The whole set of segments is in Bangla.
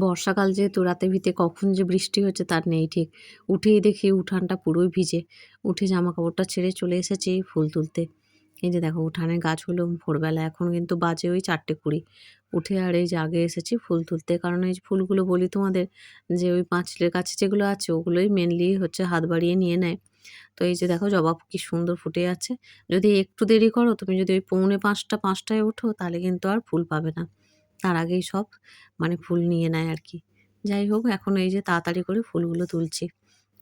বর্ষাকাল যেহেতু রাতে ভিতে কখন যে বৃষ্টি হচ্ছে তার নেই ঠিক। উঠেই দেখি উঠানটা পুরোই ভিজে। উঠে জামাকাপড়টা ছেড়ে চলে এসেছি ফুল তুলতে। এই যে দেখো উঠানের গাছগুলো ভোরবেলা এখন কিন্তু বাজে ওই ৪:২০। উঠে আর এই যে আগে এসেছি ফুল তুলতে। কারণ এই যে ফুলগুলো বলি তোমাদের যে ওই পাঁচিলের কাছে যেগুলো আছে ওগুলোই মেইনলি হচ্ছে হাত বাড়িয়ে নিয়ে নেয়। তো এই যে দেখো জবা কি সুন্দর ফুটে আছে। যদি একটু দেরি করো তুমি যদি ওই ৪:৫টা ৫টায় ওঠো তাহলে কিন্তু আর ফুল পাবে না। তার আগেই সব মানে ফুল নিয়ে নেয় আরকি। যাই হোক এখন এই যে তাড়াতাড়ি করে ফুলগুলো তুলছি।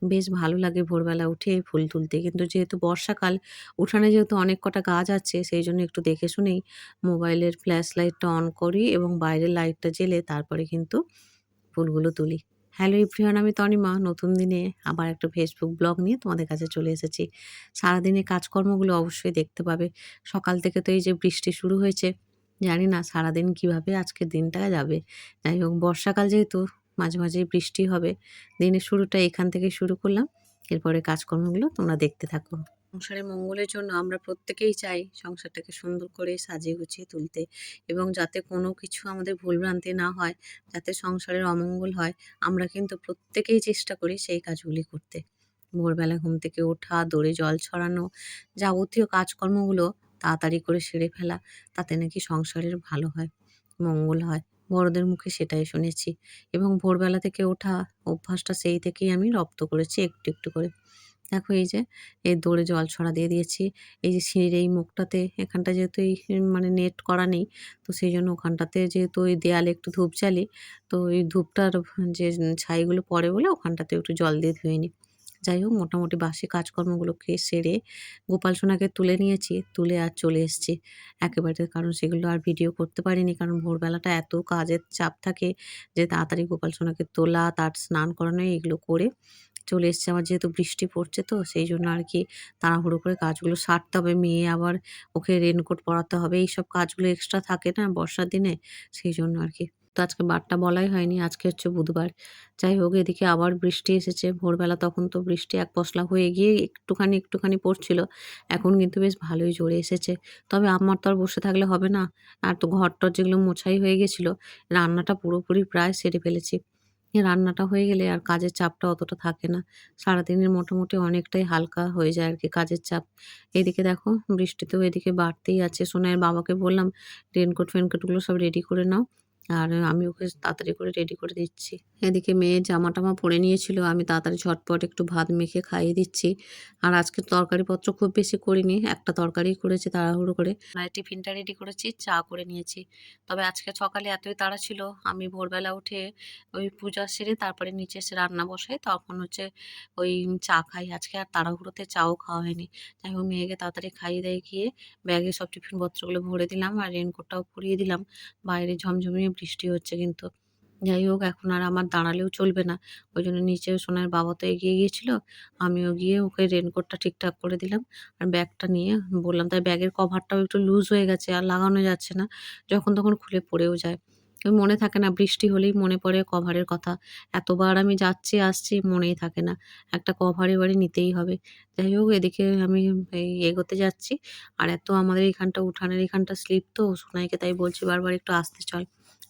বেশ ভালো লাগে ভোরবেলা উঠে ফুল তুলতে। কিন্তু যেহেতু বর্ষাকাল, উঠানে যেহেতু অনেক কটা গাছ আছে সেইজন্য একটু দেখে শুনেই মোবাইলের ফ্ল্যাশ লাইটটা অন করি এবং বাইরের লাইটটা জ্বেলে তারপরে কিন্তু ফুলগুলো তুলি। হ্যালো এভরিওয়ান, আমি তনিমা। নতুন দিনে আবার একটা ফেসবুক ব্লগ নিয়ে তোমাদের কাছে চলে এসেছি। সারাদিনের কাজকর্মগুলো অবশ্যই দেখতে পাবে। সকাল থেকে তো এই যে বৃষ্টি শুরু হয়েছে। জানি না সারাদিন কিভাবে আজকের দিনটা যাবে। যাই হোক বর্ষাকাল যেহেতু মাঝে, মাঝেই বৃষ্টি হবে। দিনের শুরুটা এখান থেকে শুরু করলাম। এরপরে কাজকর্মগুলো তোমরা দেখতে থাকো। সংসারের মঙ্গলের জন্য আমরা প্রত্যেকেই চাই সংসারটাকে সুন্দর করে সাজিয়ে গুছিয়ে তুলতে এবং যাতে কোনো কিছু আমাদের ভুলভ্রান্তি না হয়, যাতে সংসারের অমঙ্গল হয়, আমরা কিন্তু প্রত্যেকেই চেষ্টা করি সেই কাজগুলি করতে। ভোরবেলা ঘুম থেকে ওঠা, দৌড়ে জল ছড়ানো, যাবতীয় কাজকর্মগুলো তাড়াতাড়ি করে সেরে ফেলা, তাতে নাকি সংসারের ভালো হয়, মঙ্গল হয়। বড়দের মুখে সেটাই শুনেছি এবং ভোরবেলা থেকে ওঠা অভ্যাসটা সেই থেকেই আমি রপ্ত করেছি একটু, একটু করে। দেখো এই যে এই দৌড়ে জল ছড়া দিয়ে দিয়েছি। এই যে সিঁড়ির এই মুখটাতে এখানটা যেহেতু এই মানে নেট করা নেই, তো সেইজন্য ওখানটাতে যেহেতু ওই দেয়ালে একটু ধূপ জ্বালি, তো ওই ধূপটার যে ছাইগুলো পড়ে বলে ওখানটাতে একটু জল দিয়ে ধুয়ে নিই। যাই হোক মোটামুটি বাসি কাজকর্মগুলোকে সেরে গোপাল সোনাকে তুলে নিয়েছি, তুলে আর চলে এসেছি একেবারে। কারণ সেগুলো আর ভিডিও করতে পারিনি। কারণ ভোরবেলাটা এত কাজের চাপ থাকে যে তাড়াতাড়ি গোপাল সোনাকে তোলা, তার স্নান করানো এগুলো করে চলে এসেছি। আমার যেহেতু বৃষ্টি পড়ছে তো সেইজন্য আরকি তাড়াহুড়ো করে কাজগুলো সারতে হবে। মেয়ে আবার ওকে রেইনকোট পরাতে হবে। এইসব কাজগুলো এক্সট্রা থাকে না বর্ষার দিনে, সেইজন্য আরকি। তো আজকে বারটা বলাই হয়নি। আজকে হচ্ছে বুধবার। যাই হোক এদিকে আবার বৃষ্টি এসেছে। ভোরবেলা তখন তো বৃষ্টি এক পশলা হয়ে গিয়ে একটুখানি, একটুখানি পড়ছিল। এখন কিন্তু বেশ ভালোই জোরে এসেছে। তবে আমার তো আর বসে থাকলে হবে না। আর তো ঘর-টর যেগুলো মোছাই হয়ে গেছিল, রান্নাটা পুরোপুরি প্রায় সেরে ফেলেছি। রান্নাটা হয়ে গেলে আর কাজের চাপটা অতটা থাকে না। সারাদিনের মোটামুটি অনেকটাই হালকা হয়ে যায় আরকি কাজের চাপ। এদিকে দেখো বৃষ্টিতেও এদিকে বাড়তেই আছে। সোনাইয়ের বাবাকে বললাম, "রেইনকোট-ফেনকোটগুলো সব রেডি করে নাও।" আর আমি ওকে তাড়াতাড়ি করে রেডি করে দিচ্ছি। এদিকে মেয়ে জামা-টামা পরে নিয়েছিল। আমি তাড়াতাড়ি ঝটপট একটু ভাত মেখে খাইয়ে দিচ্ছি। আর আজকে তরকারিপত্র খুব বেশি করিনি। একটা তরকারিই করেছি তাড়াহুড়ো করে। আর টিফিনটা রেডি করেছি, চা করে নিয়েছি। তবে আজকে সকালে এতই তাড়া ছিল, আমি ভোরবেলা উঠে ওই পূজা সেরে তারপরে নিচে এসে রান্না বসাই। তখন হচ্ছে ওই চা খাই। আজকে আর তাড়াহুড়োতে চাও খাওয়া হয়নি। যাই হোক মেয়েকে তাড়াতাড়ি খাইয়ে-দাইয়ে গিয়ে ব্যাগে সব টিফিন পত্রগুলো ভরে দিলাম আর রেইনকোটটাও পরিয়ে দিলাম। বাইরে ঝমঝমিয়ে বৃষ্টি হচ্ছে কিন্তু। যাই হোক এখন আর আমার দাঁড়ালেও চলবে না। ওইজন্য নিচে সোনার বাবা তো এগিয়ে গিয়েছিল। আমিও গিয়ে ওকে রেইনকোটটা ঠিকঠাক করে দিলাম। আর ব্যাগটা নিয়ে বললাম তাই ব্যাগের কভারটাও একটু লুজ হয়ে গেছে আর লাগানো যাচ্ছে না। যখন তখন খুলে পড়েও যায়। ওই মনে থাকে না বৃষ্টি হলেই মনে পড়ে কভারের কথা। এতবার আমি যাচ্ছি আসছি মনেই থাকে না। একটা কভার এবারে নিতেই হবে। যাই হোক এদিকে আমি এই এগোতে যাচ্ছি। আর এত আমাদের এখানটা উঠানের এখানটা স্লিপ তো সোনাইকে তাই বলছি বারবার একটু আসতে চল।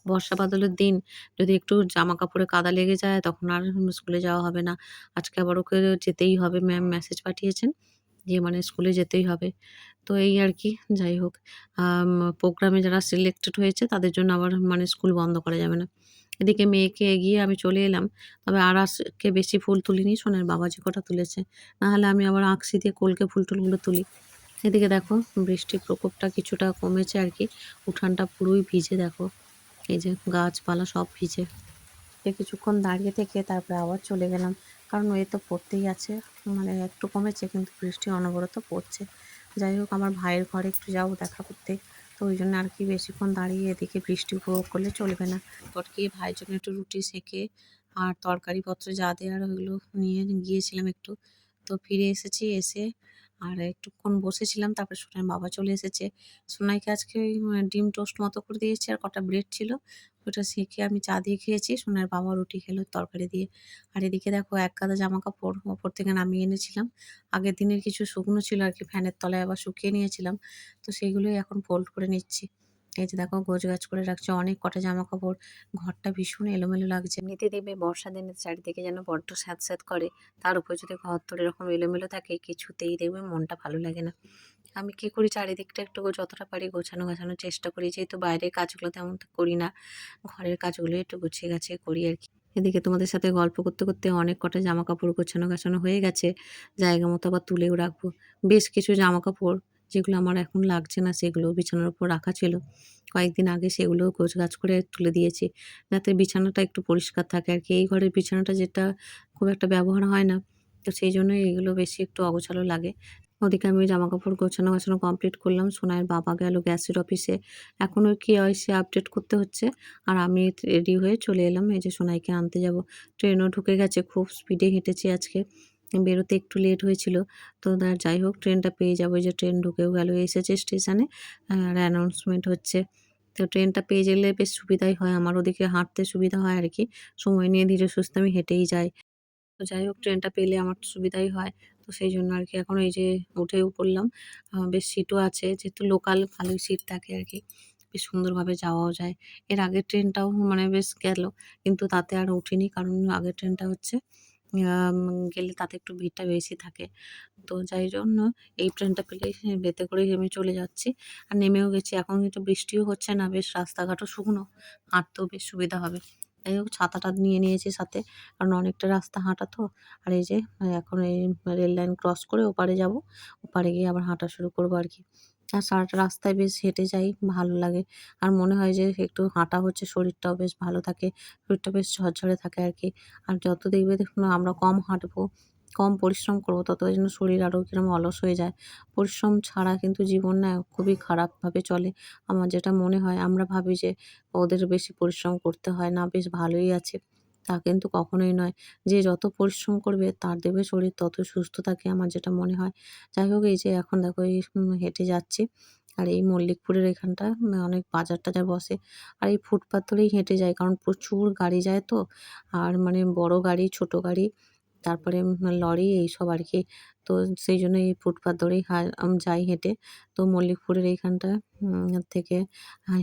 বর্ষা বাদলের দিন যদি একটু জামাকাপড়ে কাদা লেগে যায় তখন আর স্কুলে যাওয়া হবে না। আজকে আবার ওকে যেতেই হবে, ম্যাম মেসেজ পাঠিয়েছেন যে মানে স্কুলে যেতেই হবে। তো এই আরকি। যাই হোক প্রোগ্রামে যারা সিলেক্টেড হয়েছে তাদের জন্য আবার মানে স্কুল বন্ধ করা যাবে না। এদিকে মেয়েকে এগিয়ে আমি চলে এলাম। তবে আর আজকে বেশি ফুল তুলিনি। সোনার বাবা যে কটা তুলেছে। নাহলে আমি আবার আঁকশি দিয়ে কলকে ফুল-টুলগুলো তুলি। এদিকে দেখো বৃষ্টির প্রকোপটা কিছুটা কমেছে আরকি। উঠানটা পুরোই ভিজে দেখো। এই যে গাছপালা সব ভিজে। কিছুক্ষণ দাঁড়িয়ে থেকে তারপরে আবার চলে গেলাম। কারণ এ তো পড়তেই আছে। মানে একটু কমেছে কিন্তু বৃষ্টি অনবরত পড়ছে। যাই হোক আমার ভাইয়ের ঘরে একটু যাবো দেখা করতে। তো ওইজন্য আর কি বেশিক্ষণ দাঁড়িয়ে এদিকে বৃষ্টি উপভোগ করলে চলবে না। পর গিয়ে ভাইয়ের জন্য একটু রুটি সেঁকে আর তরকারিপত্র যা দেওয়ার ওইগুলো নিয়ে গিয়েছিলাম একটু। তো ফিরে এসেছি, এসে আর একটুক্ষণ বসেছিলাম। তারপরে সোনাইয়ের বাবা চলে এসেছে। সোনাইকে আজকে ওই ডিম টোস্ট মতো করে দিয়েছি আর কটা ব্রেড ছিল। ওটা সেঁকে আমি চা দিয়ে খেয়েছি। সোনার বাবা রুটি খেলো তরকারি দিয়ে। আর এদিকে দেখো এক গাদা জামাকাপড় ওপর থেকে নামিয়ে এনেছিলাম। আগের দিনের কিছু শুকনো ছিল আরকি ফ্যানের তলায় আবার শুকিয়ে নিয়েছিলাম। তো সেগুলোই এখন ফোল্ড করে নিচ্ছি। এই যে দেখো গোছগাছ করে রাখছি অনেক কটা জামাকাপড়। ঘরটা ভীষণ এলোমেলো লাগছে। এমনিতেই দেখবে বর্ষার দিনে চারিদিকে যেন বড্ড স্যাঁতস্যাঁত করে। তার উপর যদি ঘরদোর এরকম এলোমেলো থাকে কিছুতেই দেখবে মনটা ভালো লাগে না। আমি কি করি চারিদিকটা একটু যতটা পারি গোছানোর চেষ্টা করি। যেহেতু বাইরের কাজগুলো তেমন তো করি না। ঘরের কাজগুলোই একটু গুছিয়ে গাছিয়ে করি আরকি। এদিকে তোমাদের সাথে গল্প করতে অনেক কটা জামাকাপড় গোছানো হয়ে গেছে। জায়গা মতো আবার তুলেও রাখবো। বেশ কিছু জামাকাপড় যেগুলো আমার এখন লাগছে না সেগুলোও বিছানার উপর রাখা ছিল। কয়েকদিন আগে সেগুলোও গোছগাছ করে তুলে দিয়েছি। যাতে বিছানাটা একটু পরিষ্কার থাকে আরকি। এই ঘরের বিছানাটা যেটা খুব একটা ব্যবহার হয় না। তো সেইজন্যই এগুলো বেশি একটু অগোছালো লাগে। ওদিকে আমি জামাকাপড় গোছানো কমপ্লিট করলাম। সোনাইয়ের বাবা গেল গ্যাসের অফিসে। এখন ওর কেওয়াইসি আপডেট করতে হচ্ছে। আর আমি রেডি হয়ে চলে এলাম। এই যে সোনাইকে আনতে যাব। ট্রেনও ঢুকে গেছে। খুব স্পিডে হেঁটেছি আজকে। বেরোতে একটু লেট হয়েছিল। তো যাই হোক ট্রেনটা পেয়ে যাবো। এই যে ট্রেন ঢুকেও গেল। এসেছে স্টেশনে। আর অ্যানাউন্সমেন্ট হচ্ছে। তো ট্রেনটা পেয়ে গেলে বেশ সুবিধাই হয়। আমার ওদিকে হাঁটতে সুবিধা হয় আরকি। সময় নিয়ে ধীরে সুস্থে আমি হেঁটেই যাই। তো যাই হোক ট্রেনটা পেলে আমার সুবিধাই হয়। তো সেইজন্য আরকি এখন এই যে উঠেও পড়লাম। বেশ সিটও আছে। যেহেতু লোকাল ভালোই সিট থাকে আরকি। বেশ সুন্দরভাবে যাওয়াও যায়। এর আগের ট্রেনটাও মানে বেশ গেল। কিন্তু তাতে আর উঠিনি। কারণ আগের ট্রেনটা হচ্ছে আম গেলে তাতে একটু ভিড়টা বেশি থাকে। তো যাই জন্য এই ট্রেনটা পেলেই এতে করেই আমি চলে যাচ্ছি। আর নেমেও গেছি। এখন কিন্তু বৃষ্টিও হচ্ছে না। বেশ রাস্তাঘাটও শুকনো। হাঁটতেও বেশ সুবিধা হবে। যাই হোক ছাতাটা নিয়ে নিয়েছি সাথে। কারণ অনেকটা রাস্তা হাঁটা তো। আর এই যে এখন এই রেল লাইন ক্রস করে ওপারে যাব। ওপারে গিয়ে আবার হাঁটা শুরু করব আরকি। আর সারাটা রাস্তায় বেশ হেঁটে যাই, ভালো লাগে। আর মনে হয় যে একটু হাঁটা হচ্ছে শরীরটাও বেশ ভালো থাকে। শরীরটা বেশ ঝরঝরে থাকে আরকি। আর যত দেখবে দেখুন আমরা কম হাঁটবো, কম পরিশ্রম করব তত যেন শরীর আরো কিরকম অলস হয়ে যায়। পরিশ্রম ছাড়া কিন্তু জীবন না খুবই খারাপভাবে চলে। আমার যেটা মনে হয় আমরা ভাবি যে ওদের বেশি পরিশ্রম করতে হয় না, বেশ ভালোই আছে। তা কিন্তু কখনোই নয়। যে যত পরিশ্রম করবে তার দেখবে শরীর তত সুস্থ থাকে আমার যেটা মনে হয়। যাই হোক এই যে এখন দেখো এই হেঁটে যাচ্ছি। আর এই মল্লিকপুরের এখানটা অনেক বাজার-টাজার বসে। আর এই ফুটপাত ধরেই হেঁটে যাই। কারণ প্রচুর গাড়ি যায় তো। আর মানে বড় গাড়ি, ছোট গাড়ি, তারপরে লরি এইসব আরকি। তো সেইজন্য এই ফুটপাত ধরেই যাই হেঁটে। তো মল্লিকপুরের এইখানটা থেকে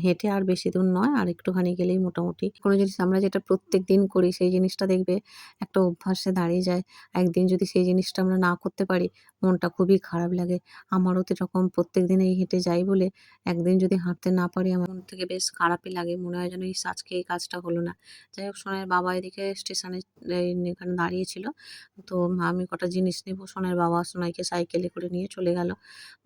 হেঁটে আর বেশি দূর নয়। আর একটুখানি গেলেই মোটামুটি কোনো জিনিস আমরা যেটা প্রত্যেকদিন করি সেই জিনিসটা দেখবে একটা অভ্যাসে দাঁড়িয়ে যায়। একদিন যদি সেই জিনিসটা আমরা না করতে পারি মনটা খুবই খারাপ লাগে। আমারও তো এরকম প্রত্যেকদিন এই হেঁটে যাই বলে একদিন যদি হাঁটতে না পারি আমার মন থেকে বেশ খারাপই লাগে। মনে হয় যেন ইস আজকে এই কাজটা হলো না। যাই হোক সোনাইয়ের বাবা এদিকে স্টেশনে এখানে দাঁড়িয়েছিল। তো আমি কটা জিনিস নেবো। সোনাইয়ের বাবা সোনাইকে সাইকেলে করে নিয়ে চলে গেল।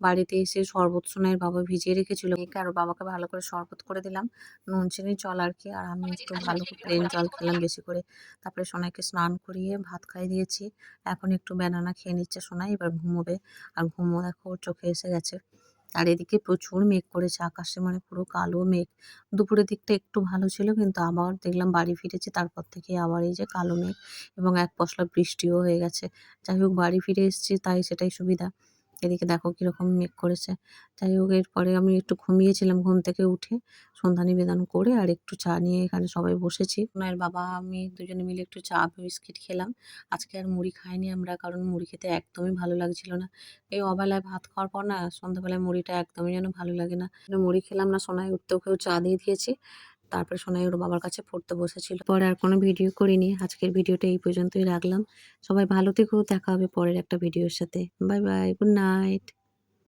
বাড়িতে এসে শরবত সোনাইয়ের বাবা ভিজিয়ে রেখেছিল। মেয়েকে আর ওর বাবাকে ভালো করে শরবত করে দিলাম। নুন চিনির জল আরকি। আর আমি একটু ভালো প্লেন জল খেলাম বেশি করে। তারপরে সোনাইকে স্নান করিয়ে ভাত খাইয়ে দিয়েছি। এখন একটু ব্যানানা খেয়ে নিচ্ছে সোনাই। এবার ঘুমোবে। আর ঘুমও দেখো ওর চোখে এসে গেছে। আর এদিকে প্রচুর মেঘ করেছে আকাশে মানে পুরো কালো মেঘ। দুপুরের দিকটা একটু ভালো ছিল কিন্তু আবার দেখলাম বাড়ি ফিরেছি তারপর থেকে আবার এই যে কালো মেঘ এবং এক পশলা বৃষ্টিও হয়ে গেছে। যাই হোক বাড়ি ফিরে এসেছি তাই সেটাই সুবিধা। এদিকে দেখো কিরকম মেঘ করেছে। যাই হোক এরপরে আমি একটু ঘুমিয়েছিলাম। ঘুম থেকে উঠে সন্ধ্যা নিবেদন করে আর একটু চা নিয়ে এখানে সবাই বসেছি। সোনাইয়ের বাবা আমি দুজনে মিলে একটু চা বিস্কিট খেলাম। আজকে আর মুড়ি খাইনি আমরা কারণ মুড়ি খেতে একদমই ভালো লাগছিল না। এই অবেলায় ভাত খাওয়ার পর না সন্ধ্যাবেলায় মুড়িটা একদমই যেন ভালো লাগে না। মুড়ি খেলাম না। সোনাই উঠতে ওকেও চা দিয়ে দিয়েছি। তারপরে সোনাই ওর বাবার কাছে পড়তে বসেছিল। পরে আর কোনো ভিডিও করিনি। আজকের ভিডিওটা এই পর্যন্তই রাখলাম। সবাই ভালো থেকো। দেখা হবে পরের একটা ভিডিওর সাথে। Bye bye. Good night.